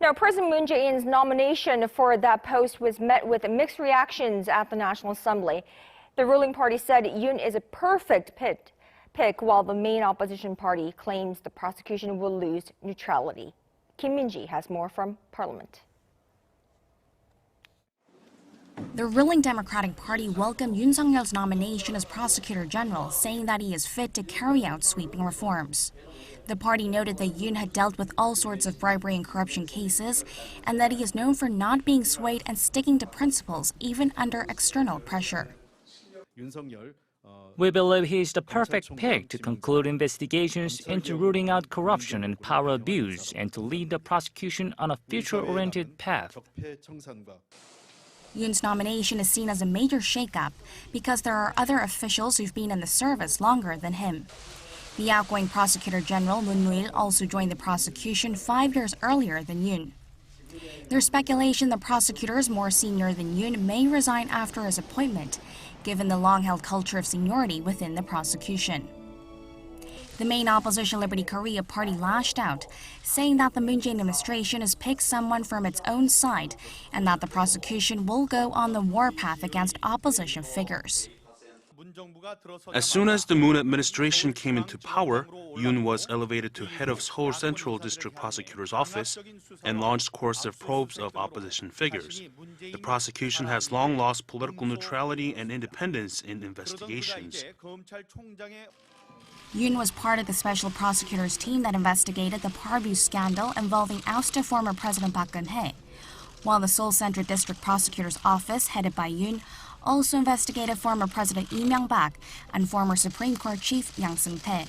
Now, President Moon Jae-in's nomination for that post was met with mixed reactions at the National Assembly. The ruling party said Yoon is a perfect pick, while the main opposition party claims the prosecution will lose neutrality. Kim Min-ji has more from Parliament. The ruling Democratic Party welcomed Yoon Seok-yeol's nomination as prosecutor-general, saying that he is fit to carry out sweeping reforms. The party noted that Yoon had dealt with all sorts of bribery and corruption cases, and that he is known for not being swayed and sticking to principles even under external pressure. We believe he is the perfect pick to conclude investigations into rooting out corruption and power abuse and to lead the prosecution on a future-oriented path. Yoon's nomination is seen as a major shakeup because there are other officials who've been in the service longer than him. The outgoing prosecutor-general, Moon Woo-il, also joined the prosecution 5 years earlier than Yoon. There's speculation the prosecutors more senior than Yoon may resign after his appointment, given the long-held culture of seniority within the prosecution. The main opposition Liberty Korea party lashed out, saying that the Moon Jae-in administration has picked someone from its own side and that the prosecution will go on the warpath against opposition figures. As soon as the Moon administration came into power, Yoon was elevated to head of Seoul Central District Prosecutor's Office and launched coercive probes of opposition figures. The prosecution has long lost political neutrality and independence in investigations. Yoon was part of the special prosecutor's team that investigated the Parview scandal involving ousted former President Park Geun-hye, while the Seoul Central District Prosecutor's Office, headed by Yoon, also investigated former President Lee Myung-bak and former Supreme Court Chief Yang Seung-tae.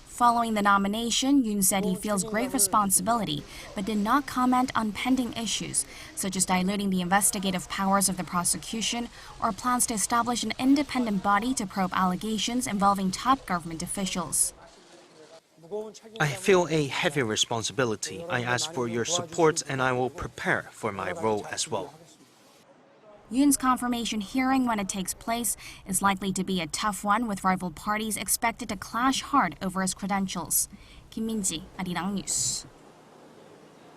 Following the nomination, Yoon said he feels great responsibility, but did not comment on pending issues, such as diluting the investigative powers of the prosecution or plans to establish an independent body to probe allegations involving top government officials. I feel a heavy responsibility. I ask for your support and I will prepare for my role as well. Yoon's confirmation hearing, when it takes place, is likely to be a tough one, with rival parties expected to clash hard over his credentials. Kim Min-ji, Arirang News.